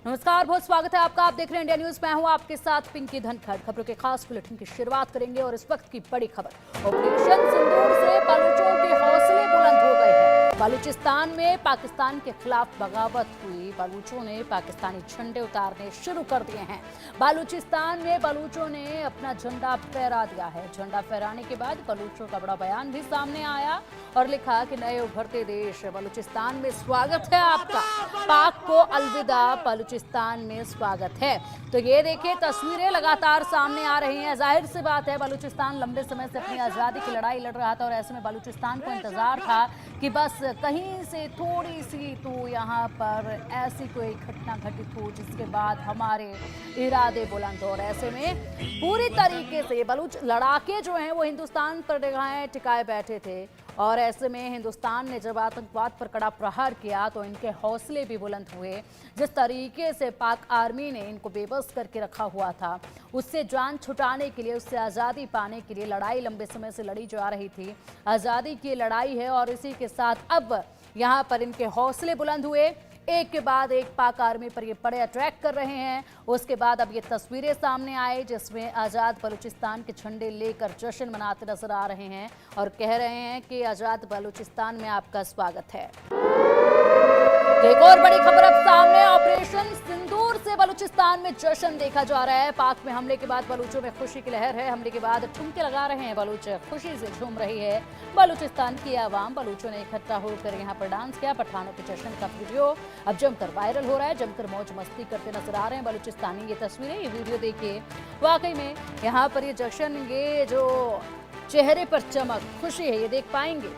नमस्कार, बहुत स्वागत है आपका। आप देख रहे हैं इंडिया न्यूज। मैं हूं आपके साथ पिंकी धनखड़। खबरों के खास बुलेटिन की शुरुआत करेंगे और इस वक्त की बड़ी खबर। ऑपरेशन सिंदूर से बलूचों के हौसले बुलंद हो गए हैं। बलूचिस्तान में पाकिस्तान के खिलाफ बगावत हुई। बलूचों ने पाकिस्तानी झंडे उतारने शुरू कर दिए हैं। बलूचिस्तान में बलूचों ने अपना झंडा फहरा दिया है। झंडा फहराने के बाद बलूचों का बड़ा बयान भी सामने आया और लिखा कि नए उभरते देश बलूचिस्तान में स्वागत है आपका। पाक को अलविदा, बलूचिस्तान में स्वागत है। तो ये देखिए, तस्वीरें लगातार सामने आ रही हैं। जाहिर सी बात है, बलूचिस्तान लंबे समय से अपनी आज़ादी की लड़ाई लड़ रहा था और ऐसे में बलूचिस्तान को इंतजार था कि बस कहीं से थोड़ी सी तो यहाँ पर ऐसी कोई घटना घटित हो जिसके बाद हमारे इरादे बुलंद हो। और ऐसे में पूरी तरीके से बलूच लड़ाके जो हैं वो हिंदुस्तान पर निगाहें टिकाए बैठे थे। और ऐसे में हिंदुस्तान ने जब आतंकवाद पर कड़ा प्रहार किया तो इनके हौसले भी बुलंद हुए। जिस तरीके से पाक आर्मी ने इनको बेबस करके रखा हुआ था, उससे जान छुटाने के लिए, उससे आज़ादी पाने के लिए लड़ाई लंबे समय से लड़ी जा रही थी। आज़ादी की लड़ाई है और इसी के साथ अब यहाँ पर इनके हौसले बुलंद हुए। एक के बाद एक पाक आर्मी पर ये बड़े अटैक कर रहे हैं। उसके बाद अब ये तस्वीरें सामने आई जिसमें आज़ाद बलूचिस्तान के झंडे लेकर जश्न मनाते नजर आ रहे हैं और कह रहे हैं कि आज़ाद बलूचिस्तान में आपका स्वागत है। एक और बड़ी खबर अब सामने। ऑपरेशन सिंदूर से बलूचिस्तान में जश्न देखा जा रहा है। पाक में हमले के बाद बलूचों में खुशी की लहर है। हमले के बाद ठुमके लगा रहे हैं बलूच, खुशी से झूम रही है बलूचिस्तान की आवाम। बलूचों ने इकट्ठा होकर यहाँ पर डांस किया। पठानों के जश्न का वीडियो अब जमकर वायरल हो रहा है। जमकर मौज मस्ती करते नजर आ रहे हैं बलूचिस्तानी। ये तस्वीरें, ये वीडियो देखिए, वाकई में यहाँ पर ये जश्न, ये जो चेहरे पर चमक, खुशी है, ये देख पाएंगे।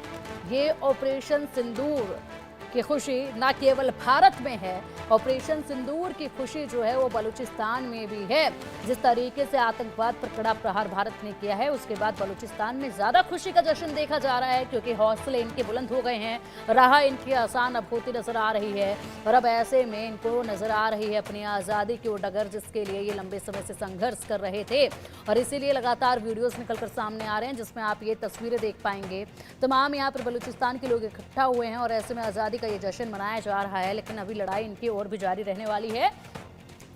ये ऑपरेशन सिंदूर की खुशी न केवल भारत में है, ऑपरेशन सिंदूर की खुशी जो है वो बलूचिस्तान में भी है। जिस तरीके से आतंकवाद पर कड़ा प्रहार भारत ने किया है, उसके बाद बलूचिस्तान में ज्यादा खुशी का जश्न देखा जा रहा है क्योंकि हौसले इनके बुलंद हो गए हैं। राह इनकी आसान अब होती नजर आ रही है और अब ऐसे में इनको नजर आ रही है अपनी आज़ादी की वो डगर जिसके लिए ये लंबे समय से संघर्ष कर रहे थे। और इसीलिए लगातार वीडियोज निकलकर सामने आ रहे हैं जिसमें आप ये तस्वीरें देख पाएंगे। तमाम यहाँ पर बलूचिस्तान के लोग इकट्ठा हुए हैं और ऐसे में आज़ादी का ये जश्न मनाया जा रहा है। लेकिन अभी लड़ाई इनकी और भी जारी रहने वाली है।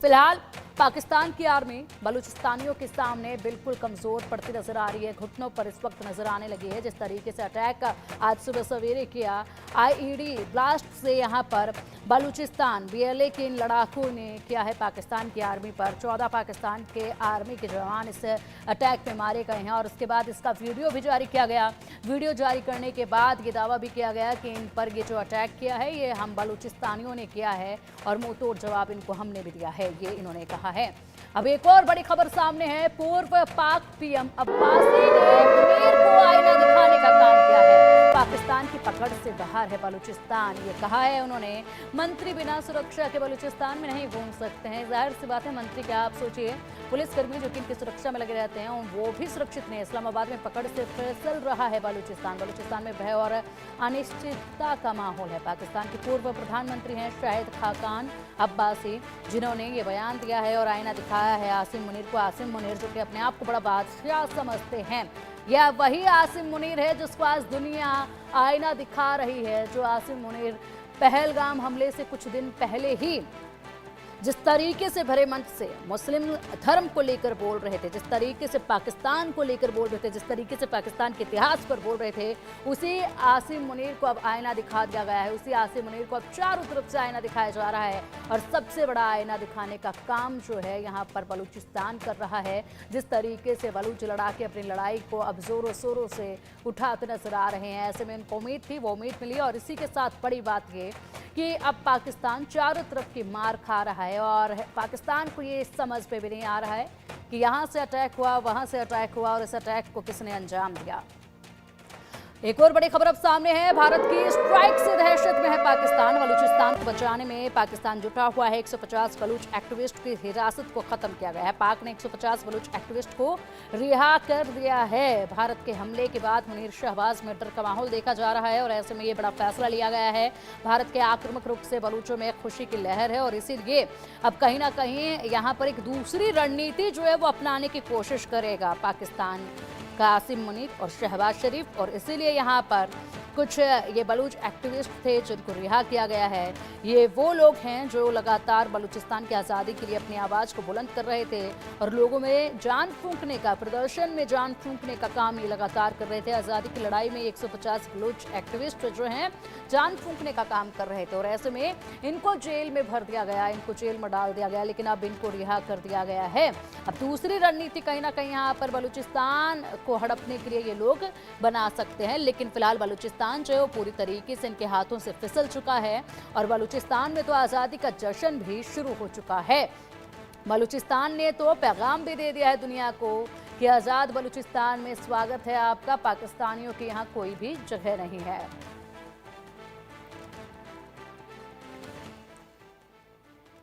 फिलहाल पाकिस्तान की आर्मी बलूचिस्तानियों के सामने बिल्कुल कमजोर पड़ती नजर आ रही है, घुटनों पर इस वक्त नजर आने लगी है। जिस तरीके से अटैक आज सुबह सवेरे किया आईईडी ब्लास्ट से यहाँ पर बलूचिस्तान बीएलए के इन लड़ाकों ने किया है पाकिस्तान की आर्मी पर। 14 पाकिस्तान के आर्मी के जवान इस अटैक में मारे गए हैं और उसके बाद इसका वीडियो भी जारी किया गया। वीडियो जारी करने के बाद ये दावा भी किया गया कि इन पर ये जो अटैक किया है ये हम बलूचिस्तानियों ने किया है और मुंह तोड़ जवाब इनको हमने भी दिया है, ये इन्होंने कहा है। अब एक और बड़ी खबर सामने है। पूर्व पाक पीएम अब्बासी ने मुनीर को आईना दिखाने का काम किया है। पाकिस्तान की पकड़ से बाहर है बलूचिस्तान, ये कहा है उन्होंने। मंत्री बिना सुरक्षा के बलूचिस्तान में नहीं घूम सकते हैं। जाहिर सी बात है, मंत्री क्या, आप सोचिए, पुलिसकर्मी जो कि इनकी सुरक्षा में लगे रहते हैं वो भी सुरक्षित नहीं। इस्लामाबाद में पकड़ से फिसल रहा है बलूचिस्तान। बलूचिस्तान में भय और अनिश्चितता का माहौल है। पाकिस्तान के पूर्व प्रधानमंत्री हैं शाहिद खाकान अब्बासी, जिन्होंने ये बयान दिया है और आईना दिखाया है आसिम मुनीर को। आसिम मुनीर जो कि अपने आप को बड़ा बादशाह समझते हैं, यह वही आसिम मुनीर है जिसको आज दुनिया आईना दिखा रही है। जो आसिम मुनीर पहलगाम हमले से कुछ दिन पहले ही जिस तरीके से भरे मंच से मुस्लिम धर्म को लेकर बोल रहे थे, जिस तरीके से पाकिस्तान को लेकर बोल रहे थे, जिस तरीके से पाकिस्तान के इतिहास पर बोल रहे थे, उसी आसिम मुनीर को अब आईना दिखा दिया गया है। उसी आसिम मुनीर को अब चारों तरफ से आईना दिखाया जा रहा है और सबसे बड़ा आईना दिखाने का काम जो है यहाँ पर बलूचिस्तान कर रहा है। जिस तरीके से बलूच लड़ाके अपनी लड़ाई को अब जोरों शोरों से उठाते नजर आ रहे हैं, ऐसे में इनको उम्मीद थी, वो उम्मीद मिली। और इसी के साथ बड़ी बात ये कि अब पाकिस्तान चारों तरफ की मार खा रहा है और पाकिस्तान को ये समझ पे भी नहीं आ रहा है कि यहाँ से अटैक हुआ, वहाँ से अटैक हुआ और इस अटैक को किसने अंजाम दिया। एक और बड़ी खबर अब सामने है। भारत की स्ट्राइक से दहशत में है पाकिस्तान। बलूचिस्तान को बचाने में पाकिस्तान जुटा हुआ है। 150 बलूच एक्टिविस्ट की हिरासत को खत्म किया गया है। पाक ने 150 बलूच एक्टिविस्ट को रिहा कर दिया है। भारत के हमले के बाद मुनीर शहबाज में डर का माहौल देखा जा रहा है और ऐसे में ये बड़ा फैसला लिया गया है। भारत के आक्रामक रुख से बलूचों में खुशी की लहर है और इसीलिए अब कहीं ना कहीं यहाँ पर एक दूसरी रणनीति जो है वो अपनाने की कोशिश करेगा पाकिस्तान का आसिम मुनीर और शहबाज शरीफ। और इसीलिए यहाँ पर कुछ ये बलूच एक्टिविस्ट थे जिनको रिहा किया गया है। ये वो लोग हैं जो लगातार बलूचिस्तान की आज़ादी के लिए अपनी आवाज़ को बुलंद कर रहे थे और लोगों में जान फूंकने का, प्रदर्शन में जान फूंकने का काम ये लगातार कर रहे थे। आज़ादी की लड़ाई में 150 बलूच एक्टिविस्ट जो हैं जान फूंकने का काम कर रहे थे और ऐसे में इनको जेल में भर दिया गया, इनको जेल में डाल दिया गया, लेकिन अब इनको रिहा कर दिया गया है। अब दूसरी रणनीति कहीं ना कहीं यहाँ पर बलूचिस्तान को हड़पने के लिए ये लोग बना सकते हैं, लेकिन फिलहाल बलूचिस्तान जो है वो पूरी तरीके से इनके हाथों से फिसल चुका है और बलूचिस्तान में तो आज़ादी का जश्न भी शुरू हो चुका है। बलूचिस्तान ने तो पैगाम भी दे दिया है दुनिया को कि आज़ाद बलूचिस्तान में स्वागत है आपका, पाकिस्तानियों के यहाँ कोई भी जगह नहीं है।